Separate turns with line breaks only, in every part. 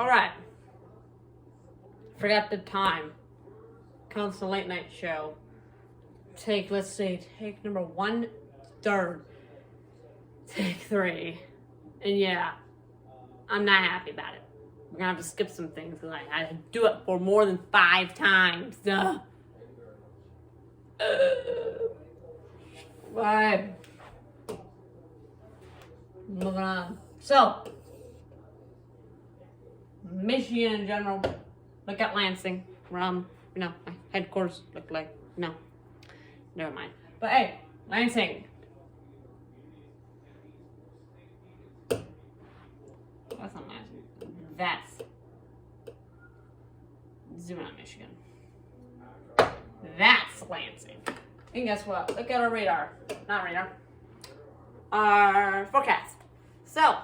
Alright. Forgot the time. Counts the late night show. Take number 1/3. Take 3. And yeah, I'm not happy about it. We're gonna have to skip some things because I had to do it for more than 5 times. Right. Moving on. So, Michigan in general. Look at Lansing. My headquarters look like. No. Never mind. But hey, Lansing. That's not Lansing. That's zoom out Michigan. That's Lansing. And guess what? Look at our radar. Not radar. Our forecast. So.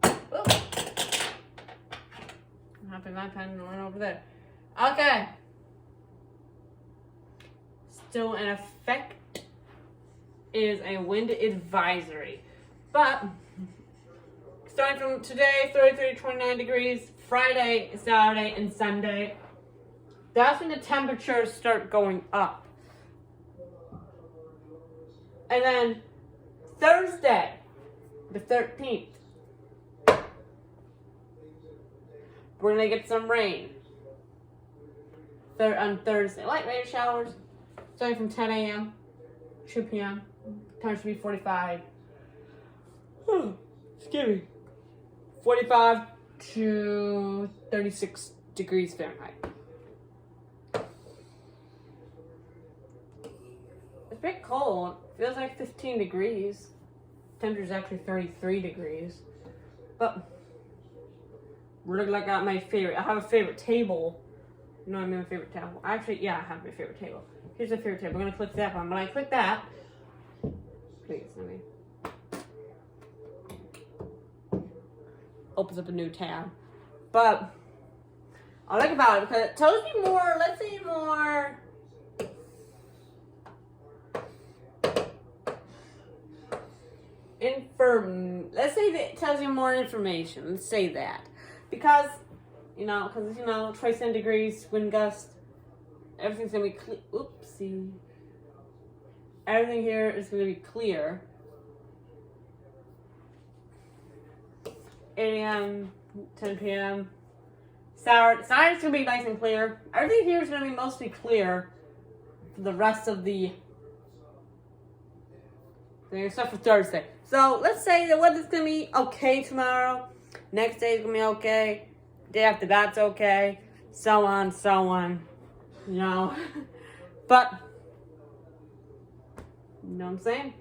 I'm happy my pen went over there. Okay. Still in effect is a wind advisory. But starting from today, 33 to 29 degrees, Friday, Saturday, and Sunday, that's when the temperatures start going up. And then Thursday, the 13th, we're going to get some rain. On Thursday, light rain showers, starting from 10 a.m., 2 p.m., time should be 45. Excuse me. 45 to 36 degrees Fahrenheit. It's a bit cold. It feels like 15 degrees. Temperature is actually 33 degrees. But we're looking like I got my favorite. I have a favorite table. You know what I mean? My favorite table. Actually, yeah, I have my favorite table. Here's the favorite table. I'm going to click that one. When I click that, please, let me. Opens up a new tab. But I like about it because it tells me more, let's say more. Let's say that it tells you more information. Let's say that. Because, twice 10 degrees, wind gust, everything's going to be clear. Oopsie. Everything here is going to be clear. 8 a.m., 10 p.m. Saturday's going to be nice and clear. Everything here is going to be mostly clear for the rest of the thing, except for Thursday. So let's say the weather's going to be okay tomorrow. Next day is going to be okay. Day after that's okay. So on, But, you know what I'm saying?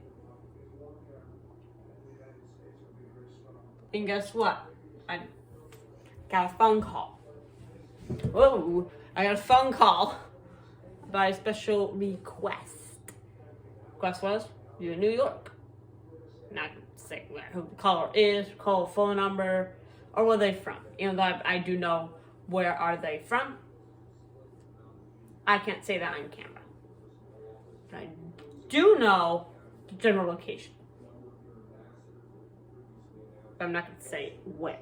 And guess what? I got a phone call. Whoa, I got a phone call by a special request. Request was, you're in New York. Not say who the caller is, call phone number, or where they from. Even though I do know where are they from. I can't say that on camera. But I do know the general location. But I'm not going to say where.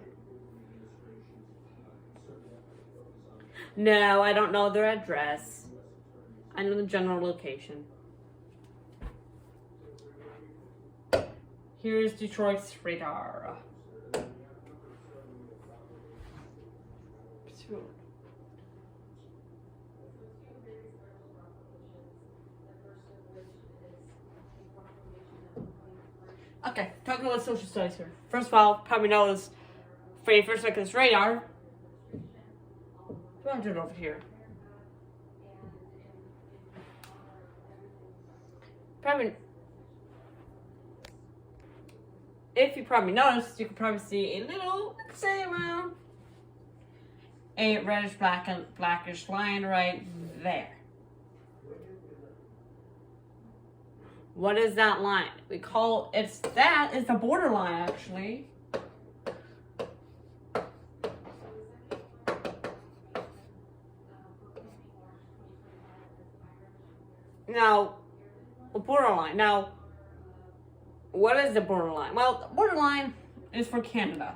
No, I don't know their address. I know the general location. Here's Detroit's radar. Okay, talking about social studies here. First of all, probably notice for your first look at this radar. I'll do it over here. Probably, if you probably noticed, you could probably see a little, let's say around a reddish blackish line right there. What is that line? It's the border line actually. Now, a borderline. Now, what is the borderline? Well, the borderline is for Canada.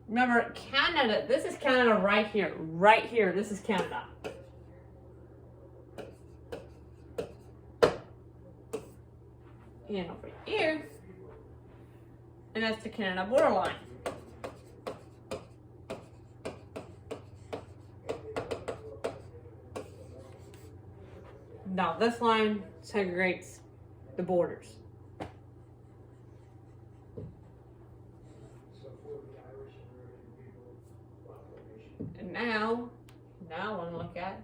Remember, Canada, this is Canada right here. Right here, this is Canada. And over here, and that's the Canada borderline. Now, this line segregates the borders. And now I want to look at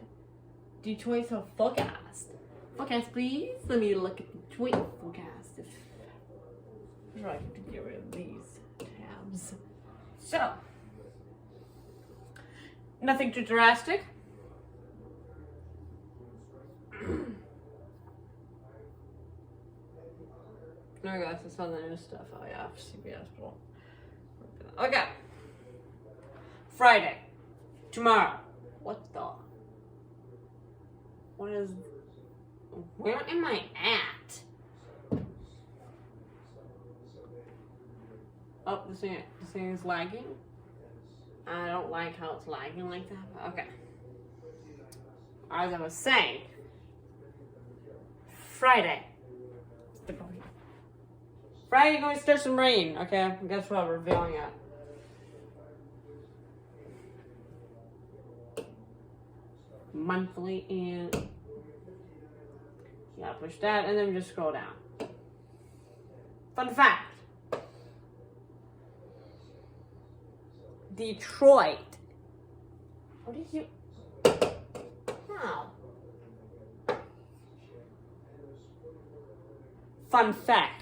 Detroit's forecast. Forecast, please. Let me look at Detroit forecast. I'm trying to get rid of these tabs. So, nothing too drastic. I guess it's on the new stuff. Oh yeah, CBS. Okay. Friday. Tomorrow. What the? What is? Where am I at? Oh, this thing is lagging. I don't like how it's lagging like that. Okay. As I was saying, Friday. Friday, going to start some rain. Okay, guess what? We're revealing it. Monthly and yeah, push that and then just scroll down. Fun fact. Detroit. What did you? How? Fun fact.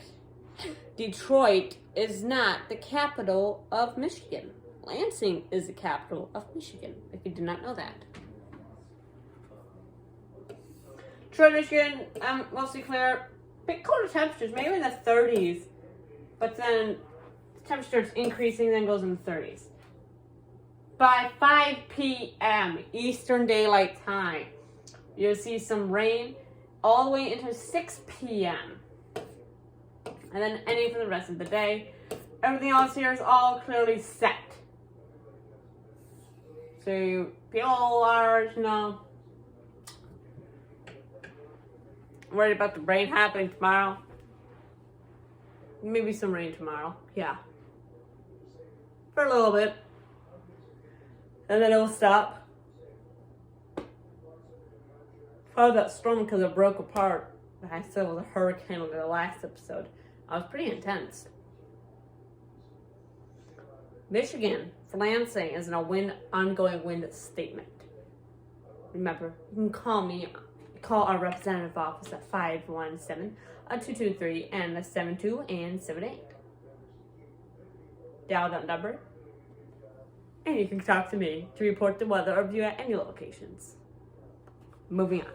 Detroit is not the capital of Michigan. Lansing is the capital of Michigan, if you did not know that. Detroit, Michigan, mostly clear. Bit colder temperatures, maybe in the 30s. But then the temperature is increasing, then goes in the 30s. By 5 p.m. Eastern Daylight Time, you'll see some rain all the way into 6 p.m. And then any for the rest of the day. Everything else here is all clearly set. So people are, worried about the rain happening tomorrow. Maybe some rain tomorrow. Yeah. For a little bit. And then it will stop. Probably that storm because it broke apart. I said it was a hurricane in the last episode. It was pretty intense. Michigan, for Lansing, is in a ongoing wind statement. Remember, you can call our representative office at 517-223 and 72 and 78. Dial that number. And you can talk to me to report the weather or view at any locations. Moving on.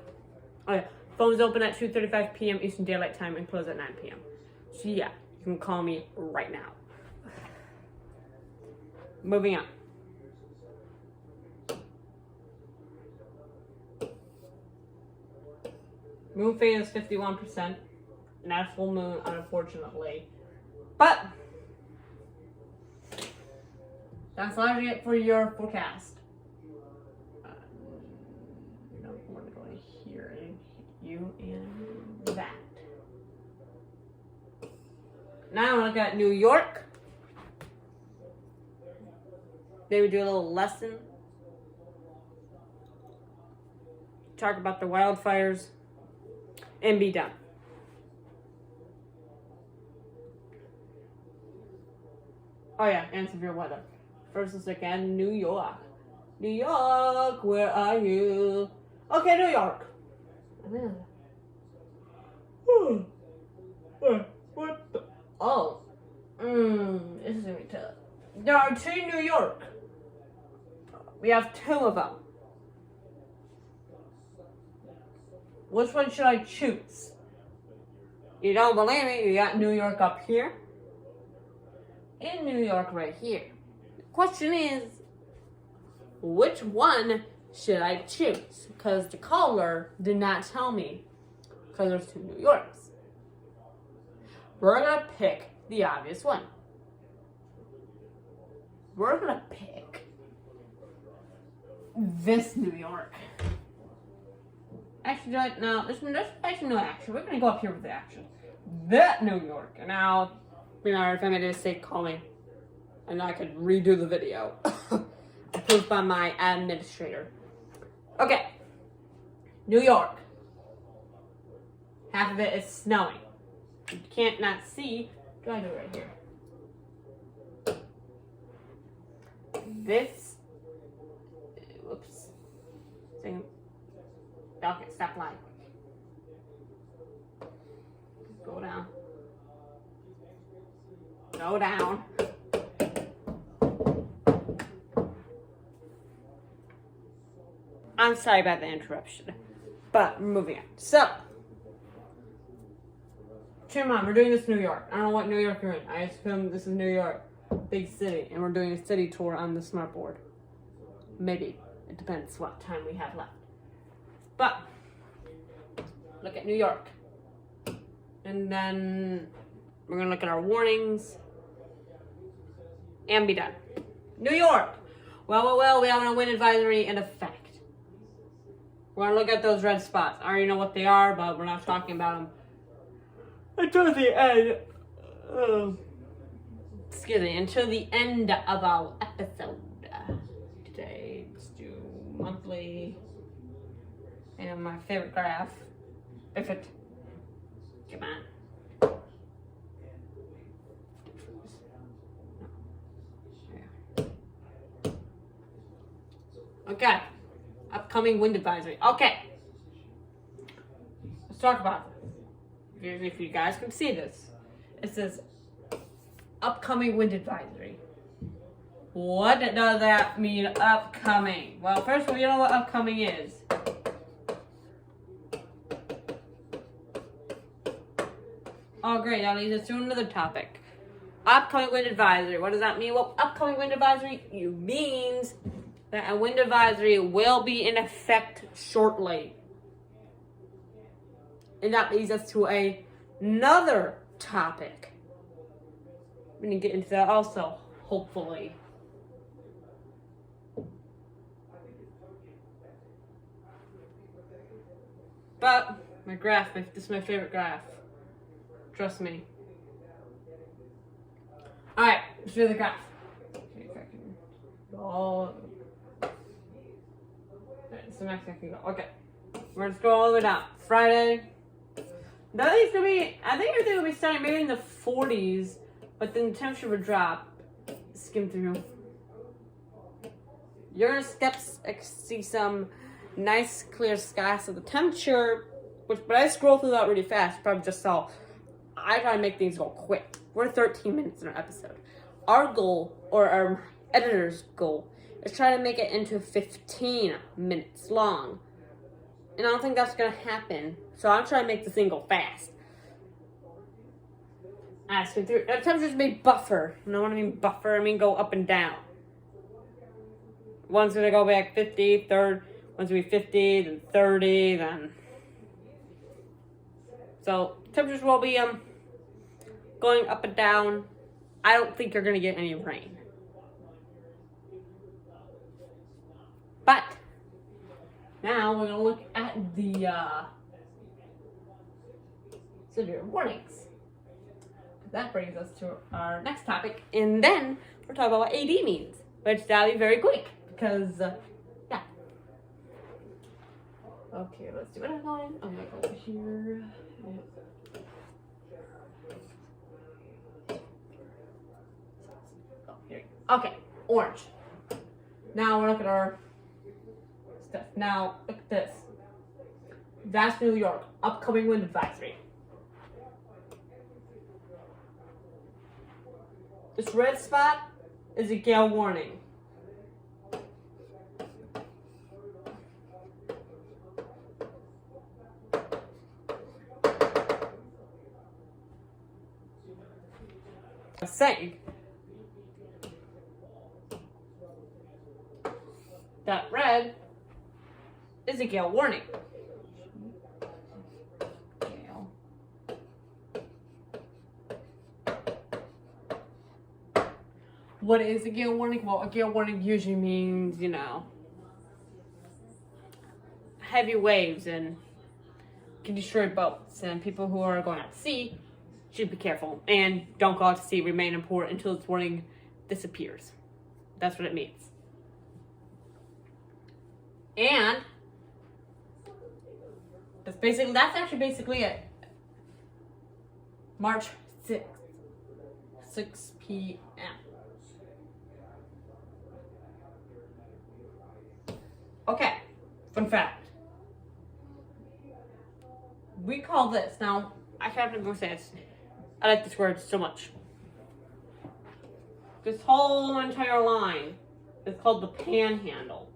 Okay, phones open at 2:35 p.m. Eastern Daylight Time and close at 9 p.m. So yeah, you can call me right now. Moving on. Moon phase is 51%. Not full moon, unfortunately. But that's largely it for your forecast. No, we're going to go here and you and that. Now I look at New York. They would do a little lesson. Talk about the wildfires. And be done. Oh yeah, and severe weather. First and second, New York. New York, where are you? Okay, New York. What the? Oh. This is gonna be tough. There are two New York. We have two of them. Which one should I choose? You don't believe me? You got New York up here. And New York right here. The question is, which one should I choose? Because the caller did not tell me. Because there's two New Yorks. We're going to pick the obvious one. we're gonna pick this New York. Actually, no, actually no action. We're gonna go up here with the action. That New York. And now, if I made a mistake, call me. And I could redo the video. Approved by my administrator. Okay. New York. Half of it is snowing. You can't not see. Do I do it right here? This. Whoops. Okay, stop lying. Go down. Go down. I'm sorry about the interruption, but moving on. So, Tim on, we're doing this in New York. I don't know what New York you're in. I assume this is New York, big city, and we're doing a city tour on the smart board. Maybe. It depends what time we have left. But, look at New York. And then we're going to look at our warnings and be done. New York. Well, we have a wind advisory in effect. We're going to look at those red spots. I already know what they are, but we're not talking about them until the end. Excuse me, until the end of our episode. Today, let's do monthly. And my favorite graph. If it. Come on. Okay. Upcoming wind advisory. Okay. Let's talk about it. If you guys can see this. It says upcoming wind advisory. What does that mean, upcoming? Well, first of all, you know what upcoming is. Oh, great. That leads us to another topic. Upcoming wind advisory. What does that mean? Well, upcoming wind advisory means that a wind advisory will be in effect shortly. And that leads us to another topic. We're going to get into that also, hopefully. But, my graph, this is my favorite graph. Trust me. Alright, let's do the graph. Okay, if I can go. It's the max I can go. Okay. We're just going all the way down. Friday. Nothing's gonna be, I think everything will be starting maybe in the 40s, but then the temperature would drop. Skim through. You're gonna see some nice clear skies. So the temperature, but I scroll through that really fast. Probably just saw. I try to make things go quick. We're 13 minutes in our episode. Our goal, or our editor's goal, is try to make it into 15 minutes long. And I don't think that's going to happen. So I'm trying to make this thing go fast. The temperatures may buffer. You know what I mean? Buffer, I mean go up and down. One's going to go back 50, one's going to be 50, then 30, then... So, temperatures will be going up and down. I don't think you're going to get any rain. But, now we're going to look at the severe warnings. That brings us to our next topic. And then, we're talking about what AD means. Which that'll be very quick. Because, yeah. Okay, let's do what I'm going. I'm going to go over here. Okay, orange. Now we're looking at our stuff. Now, look at this. That's New York. Upcoming wind advisory. This red spot is a gale warning. I'm saying that red is a gale warning. Gale. What is a gale warning? Well, a gale warning usually means, you know, heavy waves and can destroy boats. And people who are going out to sea should be careful. And don't go out to sea. Remain in port until this warning disappears. That's what it means. And that's actually basically it. March 6th, 6 p.m. Okay, fun fact. We call this, now, I have to go say this. I like this word so much. This whole entire line is called the panhandle.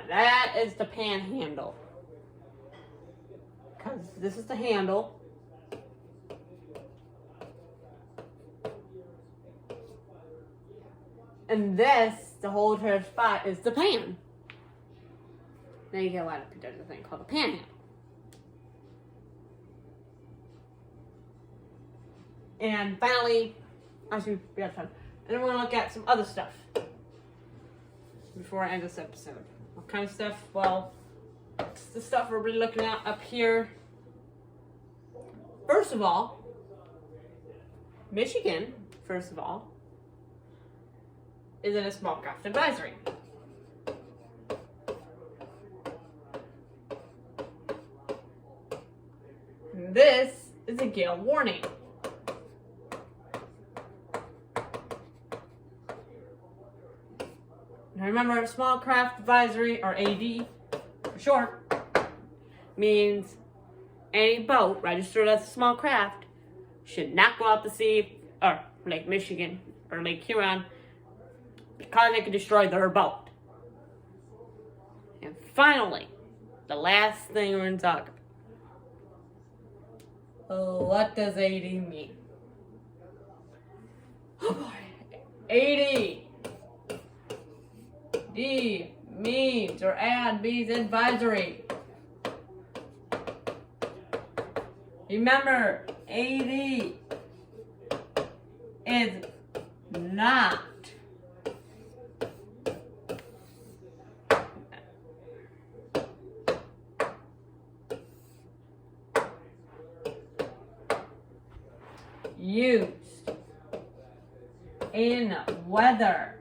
That is the panhandle. Because this is the handle. And this, the whole entire spot, is the pan. Now you get a lot of there's a thing called the panhandle. And finally, actually, we have time. And then we're going to look at some other stuff before I end this episode. What kind of stuff? Well, it's the stuff we're really looking at up here. First of all, Michigan, is in a small craft advisory. This is a gale warning. Now remember, small craft advisory, or AD for short, means any boat registered as a small craft should not go out to sea or Lake Michigan or Lake Huron because it could destroy their boat. And finally, the last thing we're going to talk about. What does AD mean? Oh boy. AD. D means, or add means advisory. Remember, AD is not used in weather.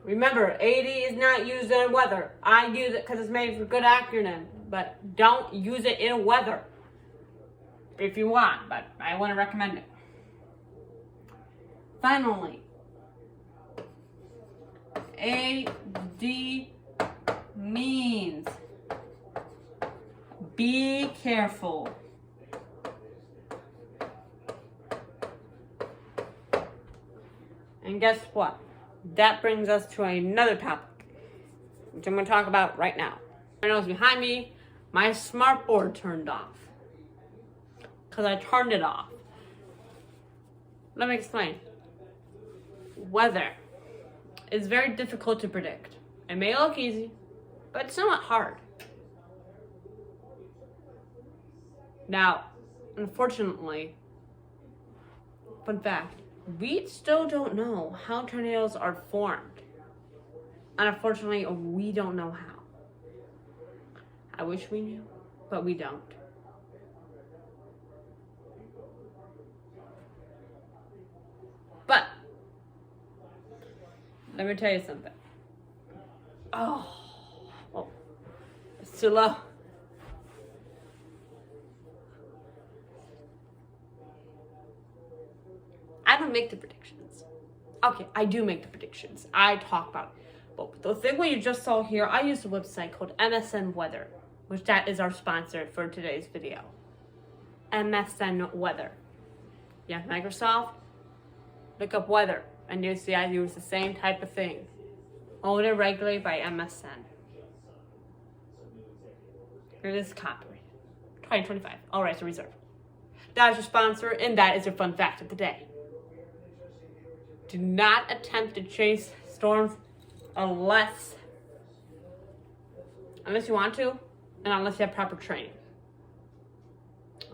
Remember, AD is not used in weather. I use it because it's made for good acronym, but don't use it in weather if you want, but I wouldn't recommend it. Finally, AD means be careful. And guess what? That brings us to another topic, which I'm going to talk about right now. I know it's behind me. My smart board turned off because I turned it off. Let me explain. Weather is very difficult to predict. It may look easy, but it's somewhat hard. Now, unfortunately, fun fact, we still don't know how tornadoes are formed. And unfortunately, we don't know how. I wish we knew, but we don't. But, let me tell you something. Oh, it's too low. I don't make the predictions. Okay, I do make the predictions. I talk about it. But the thing what you just saw here, I use a website called MSN Weather, which that is our sponsor for today's video. MSN Weather. Yeah, Microsoft, look up weather, and you'll see I use the same type of thing. Owned and regulated by MSN. It is copyrighted. Height 25. All rights are reserved. That is your sponsor, and that is your fun fact of the day. Do not attempt to chase storms unless you want to, and unless you have proper training.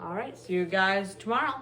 All right, see you guys tomorrow.